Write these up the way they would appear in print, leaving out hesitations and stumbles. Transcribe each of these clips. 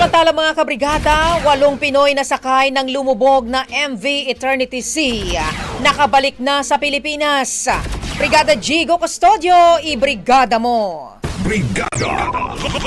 Samantala mga kabrigada, 8 Pinoy na sakay ng lumubog na MV Eternity Sea nakabalik na sa Pilipinas. Brigada Jigo Custodio, ibrigada mo! Brigada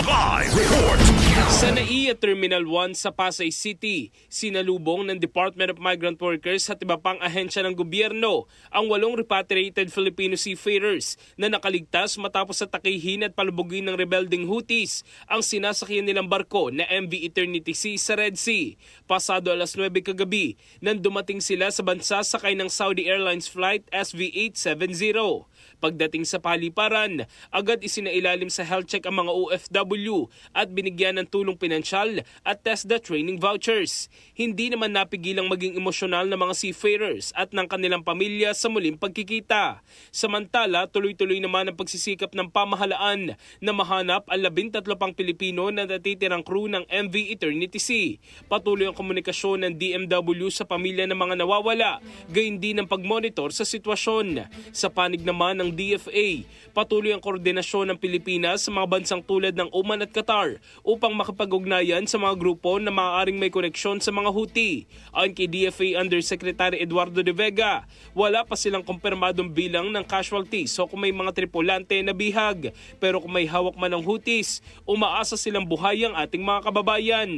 Live Report. Sa NAIA Terminal 1 sa Pasay City, sinalubong ng Department of Migrant Workers at iba pang ahensya ng gobyerno ang 8 repatriated Filipino seafarers na nakaligtas matapos sa takihin at palubugin ng rebelding Houthis ang sinasakyan nilang barko na MV Eternity Sea sa Red Sea. Pasado alas 9 kagabi nang dumating sila sa bansa sakay ng Saudi Airlines flight SV870. Pagdating sa paliparan, agad isinailalim sa health check ang mga OFW at binigyan ng tulong pinansyal at TESDA training vouchers. Hindi naman napigilang maging emosyonal ng mga seafarers at ng kanilang pamilya sa muling pagkikita. Samantala, tuloy-tuloy naman ang pagsisikap ng pamahalaan na mahanap ang 13 pang Pilipino na natitirang crew ng MV Eternity Sea. Patuloy ang komunikasyon ng DMW sa pamilya ng mga nawawala, gayon din ang pagmonitor sa sitwasyon. Sa panig naman ng DFA, patuloy ang koordinasyon ng Pilipinas sa mga bansang tulad ng Oman at Qatar upang makapag-ugnayan sa mga grupo na maaaring may koneksyon sa mga Houthi. Ayon kay DFA Undersecretary Eduardo de Vega, wala pa silang kumpirmadong bilang ng casualties o kung may mga tripulante na bihag. Pero kung may hawak man ng Houthis, umaasa silang buhay ang ating mga kababayan.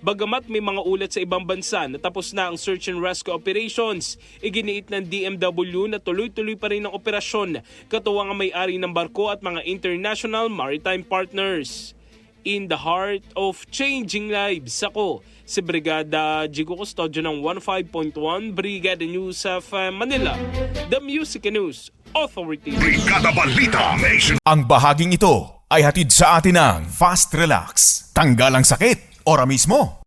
Bagamat may mga ulat sa ibang bansa na tapos na ang search and rescue operations, iginiit ng DMW na tuloy-tuloy pa rin ang operasyon katuwang ang may-ari ng barko at mga international maritime partners. In the heart of changing lives, ako si Brigada Jigo Custodio ng 15.1 Brigada News of Manila, the Music News Authority. Brigada Balita Nation. Ang bahaging ito ay hatid sa atin ng Fast Relax. Tanggal ang sakit, ora mismo.